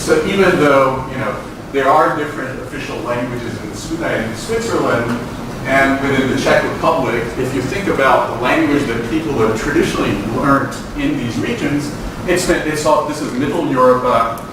So even though, there are different official languages in Switzerland and within the Czech Republic, if you think about the language that people have traditionally learned in these regions, this is Middle Europe,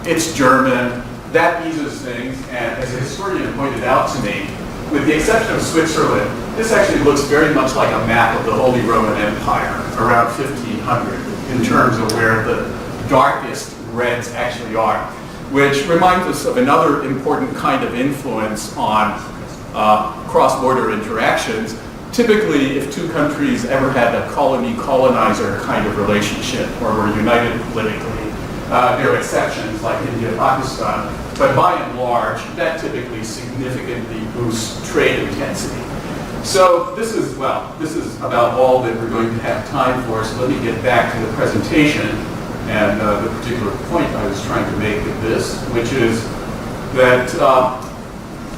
it's German. That eases things, and as a historian pointed out to me, with the exception of Switzerland, this actually looks very much like a map of the Holy Roman Empire around 1500 in terms of where the darkest reds actually are, which reminds us of another important kind of influence on cross-border interactions. Typically, if two countries ever had a colony-colonizer kind of relationship or were united politically, there are exceptions like India, Pakistan, but by and large, that typically significantly boosts trade intensity. So this is about all that we're going to have time for, so let me get back to the presentation and the particular point I was trying to make with this, which is that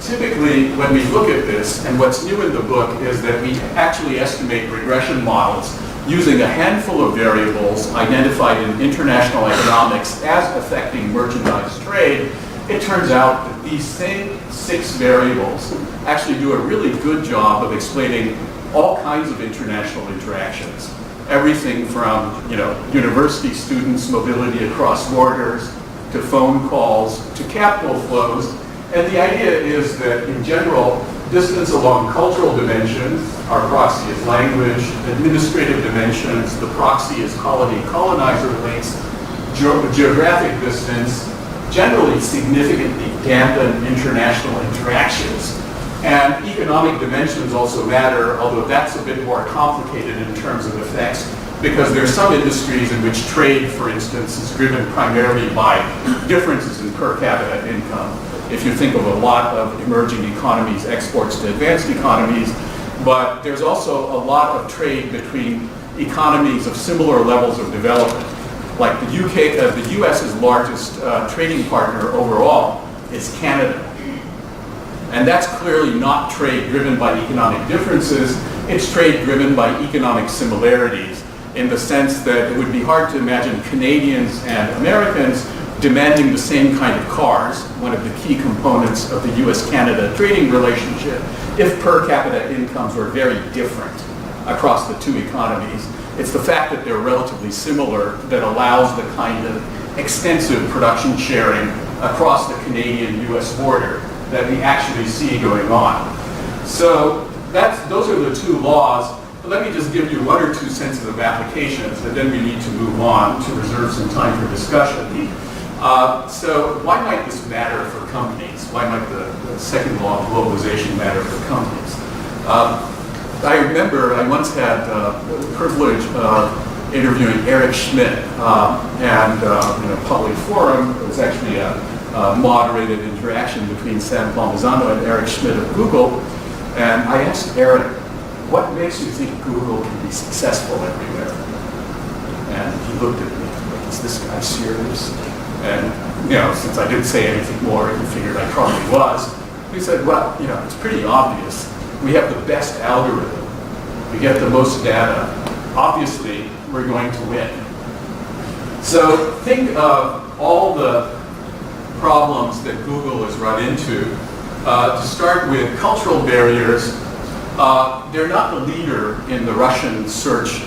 typically when we look at this, and what's new in the book is that we actually estimate regression models using a handful of variables identified in international economics as affecting merchandise trade. It turns out that these same 6 variables actually do a really good job of explaining all kinds of international interactions. Everything from, university students' mobility across borders, to phone calls, to capital flows. And the idea is that, in general, distance along cultural dimensions, our proxy is language, administrative dimensions, the proxy is colony-colonizer links, geographic distance, generally significantly dampen international interactions. And economic dimensions also matter, although that's a bit more complicated in terms of effects, because there are some industries in which trade, for instance, is driven primarily by differences in per capita income. If you think of a lot of emerging economies, exports to advanced economies, but there's also a lot of trade between economies of similar levels of development. Like the US's largest trading partner overall is Canada. And that's clearly not trade driven by economic differences, it's trade driven by economic similarities, in the sense that it would be hard to imagine Canadians and Americans demanding the same kind of cars, one of the key components of the US-Canada trading relationship, if per capita incomes were very different across the two economies. It's the fact that they're relatively similar that allows the kind of extensive production sharing across the Canadian-US border that we actually see going on. So those are the 2 laws. But let me just give you 1 or 2 sensitive applications, and then we need to move on to reserve some time for discussion. So why might this matter for companies? Why might the second law of globalization matter for companies? I remember I once had the privilege of interviewing Eric Schmidt and in a public forum. It was actually a moderated interaction between Sam Palmisano and Eric Schmidt of Google. And I asked Eric, what makes you think Google can be successful everywhere? And he looked at me like, is this guy serious? And since I didn't say anything more, he figured I probably was. He said, well, it's pretty obvious. We have the best algorithm. We get the most data. Obviously, we're going to win. So think of all the problems that Google has run into. To start with, cultural barriers. They're not the leader in the Russian search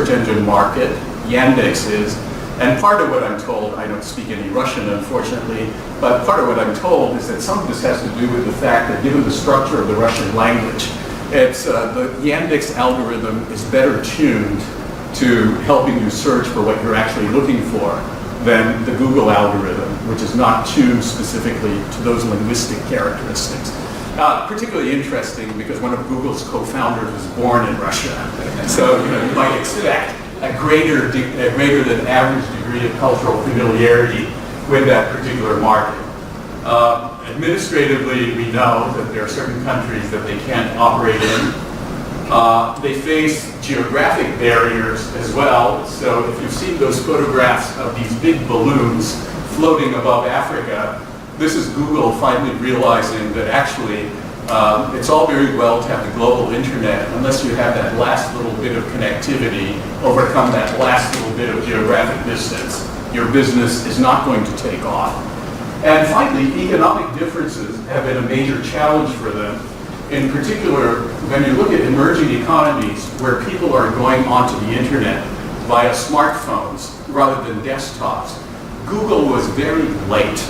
engine market. Yandex is. And part of what I'm told, I don't speak any Russian unfortunately, but part of what I'm told is that some of this has to do with the fact that given the structure of the Russian language, the Yandex algorithm is better tuned to helping you search for what you're actually looking for than the Google algorithm, which is not tuned specifically to those linguistic characteristics. Particularly interesting because one of Google's co-founders was born in Russia. So you might expect a greater than average degree of cultural familiarity with that particular market. Administratively, we know that there are certain countries that they can't operate in. They face geographic barriers as well. So if you've seen those photographs of these big balloons floating above Africa, this is Google finally realizing that actually it's all very well to have the global internet unless you have that last little bit of connectivity, overcome that last little bit of geographic distance. Your business is not going to take off. And finally, economic differences have been a major challenge for them. In particular, when you look at emerging economies where people are going onto the internet via smartphones rather than desktops, Google was very late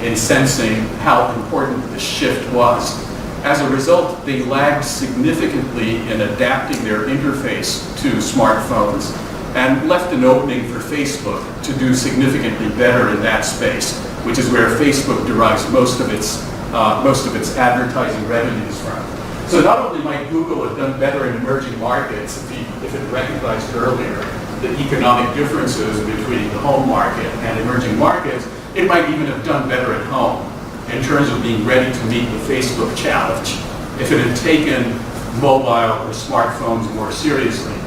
in sensing how important the shift was. As a result, they lagged significantly in adapting their interface to smartphones and left an opening for Facebook to do significantly better in that space, which is where Facebook derives most of its advertising revenues from. So not only might Google have done better in emerging markets if it recognized earlier the economic differences between the home market and emerging markets, it might even have done better at home in terms of being ready to meet the Facebook challenge if it had taken mobile or smartphones more seriously